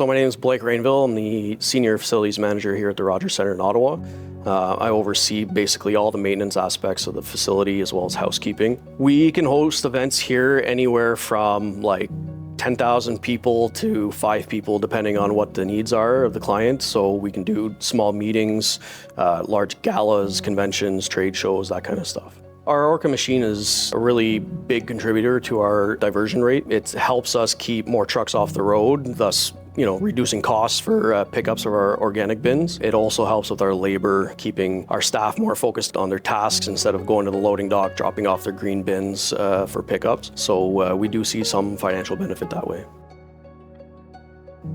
So my name is Blake Rainville. I'm the Senior Facilities Manager here at the Rogers Centre in Ottawa. I oversee basically all the maintenance aspects of the facility as well as housekeeping. We can host events here anywhere from like 10,000 people to 5 people, depending on what the needs are of the client. So we can do small meetings, large galas, conventions, trade shows, that kind of stuff. Our ORCA machine is a really big contributor to our diversion rate. It helps us keep more trucks off the road, thus reducing costs for pickups of our organic bins. It also helps with our labor, keeping our staff more focused on their tasks instead of going to the loading dock, dropping off their green bins for pickups. So we do see some financial benefit that way.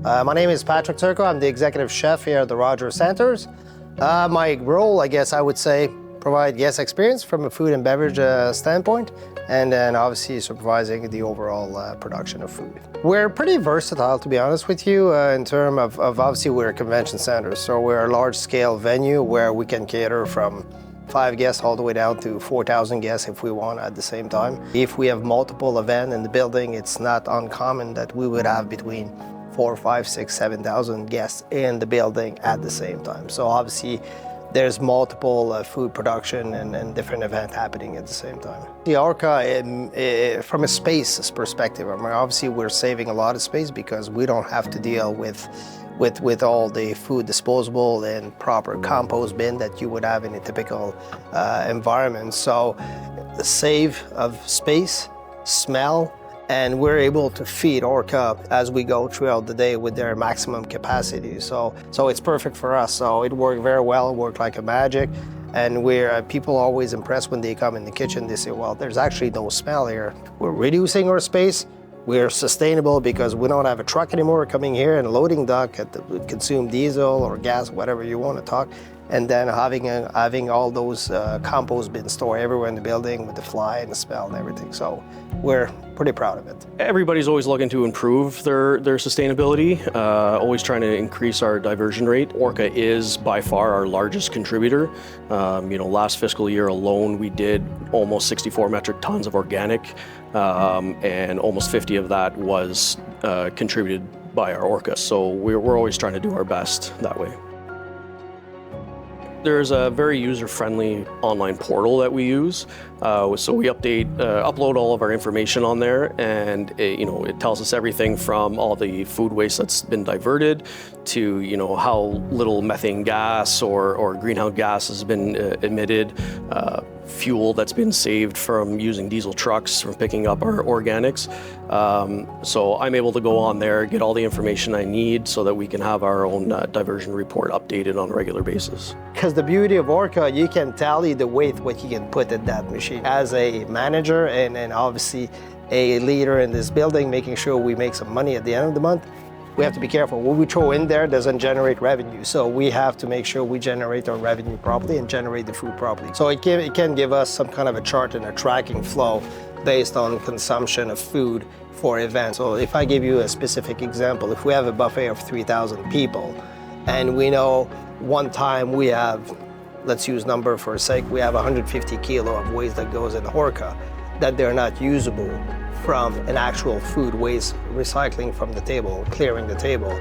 My name is Patrick Turco. I'm the executive chef here at the Rogers Centres. My role, I guess I would say, provide guest experience from a food and beverage standpoint, and then obviously supervising the overall production of food. We're pretty versatile, to be honest with you, in terms of obviously we're a convention center, so we're a large-scale venue where we can cater from 5 guests all the way down to 4,000 guests if we want at the same time. If we have multiple events in the building, it's not uncommon that we would have between 4, 5, 6, 7,000 guests in the building at the same time. So obviously, there's multiple food production and different events happening at the same time. The ORCA, from a space perspective, I mean, obviously we're saving a lot of space because we don't have to deal with all the food disposable and proper compost bin that you would have in a typical environment. So save of space, smell, and we're able to feed ORCA as we go throughout the day with their maximum capacity. So it's perfect for us. So it worked very well, it worked like a magic. And people are always impressed when they come in the kitchen. They say, well, there's actually no smell here. We're reducing our space. We're sustainable because we don't have a truck anymore coming here and a loading dock that would consume diesel or gas, whatever you want to talk. And then having all those compost bins stored everywhere in the building with the fly and the smell and everything. So we're pretty proud of it. Everybody's always looking to improve their sustainability, always trying to increase our diversion rate. ORCA is by far our largest contributor. Last fiscal year alone, we did almost 64 metric tons of organic, and almost 50 of that was contributed by our ORCA. So we're always trying to do our best that way. There's a very user-friendly online portal that we use. So we upload all of our information on there, and it tells us everything from all the food waste that's been diverted to how little methane gas or greenhouse gas has been emitted, fuel that's been saved from using diesel trucks from picking up our organics. So I'm able to go on there, get all the information I need so that we can have our own diversion report updated on a regular basis. Because the beauty of ORCA, you can tally the weight, what you can put in that machine. As a manager and obviously a leader in this building, making sure we make some money at the end of the month, we have to be careful. What we throw in there doesn't generate revenue. So we have to make sure we generate our revenue properly and generate the food properly. So it can give us some kind of a chart and a tracking flow based on consumption of food for events. So if I give you a specific example, if we have a buffet of 3,000 people and we know one time we have, let's use number for a sake, we have 150 kilo of waste that goes in ORCA that they're not usable from an actual food waste recycling from the table, clearing the table.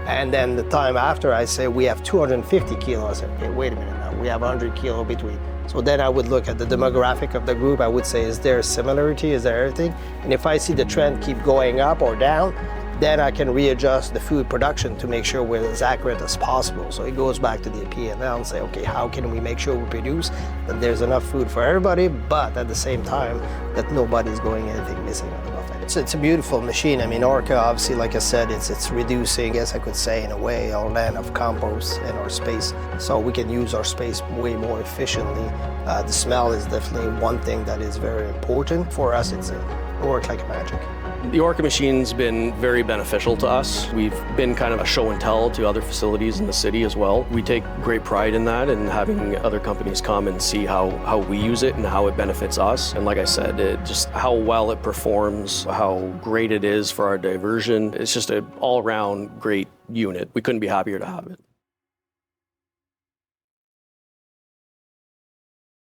And then the time after I say we have 250 kilos, I say, okay, wait a minute now, we have 100 kilo between. So then I would look at the demographic of the group. I would say, is there a similarity? Is there everything? And if I see the trend keep going up or down, then I can readjust the food production to make sure we're as accurate as possible. So it goes back to the P&L and say, okay, how can we make sure we produce that there's enough food for everybody, but at the same time, that nobody's going anything missing on the buffet. It's a beautiful machine. I mean, ORCA, obviously, like I said, it's reducing, I guess I could say, in a way, our land of compost and our space. So we can use our space way more efficiently. The smell is definitely one thing that is very important. For us, it works like magic. The ORCA machine's been very beneficial to us. We've been kind of a show and tell to other facilities in the city as well. We take great pride in that and having other companies come and see how we use it and how it benefits us. And like I said, just how well it performs, how great it is for our diversion. It's just an all-around great unit. We couldn't be happier to have it.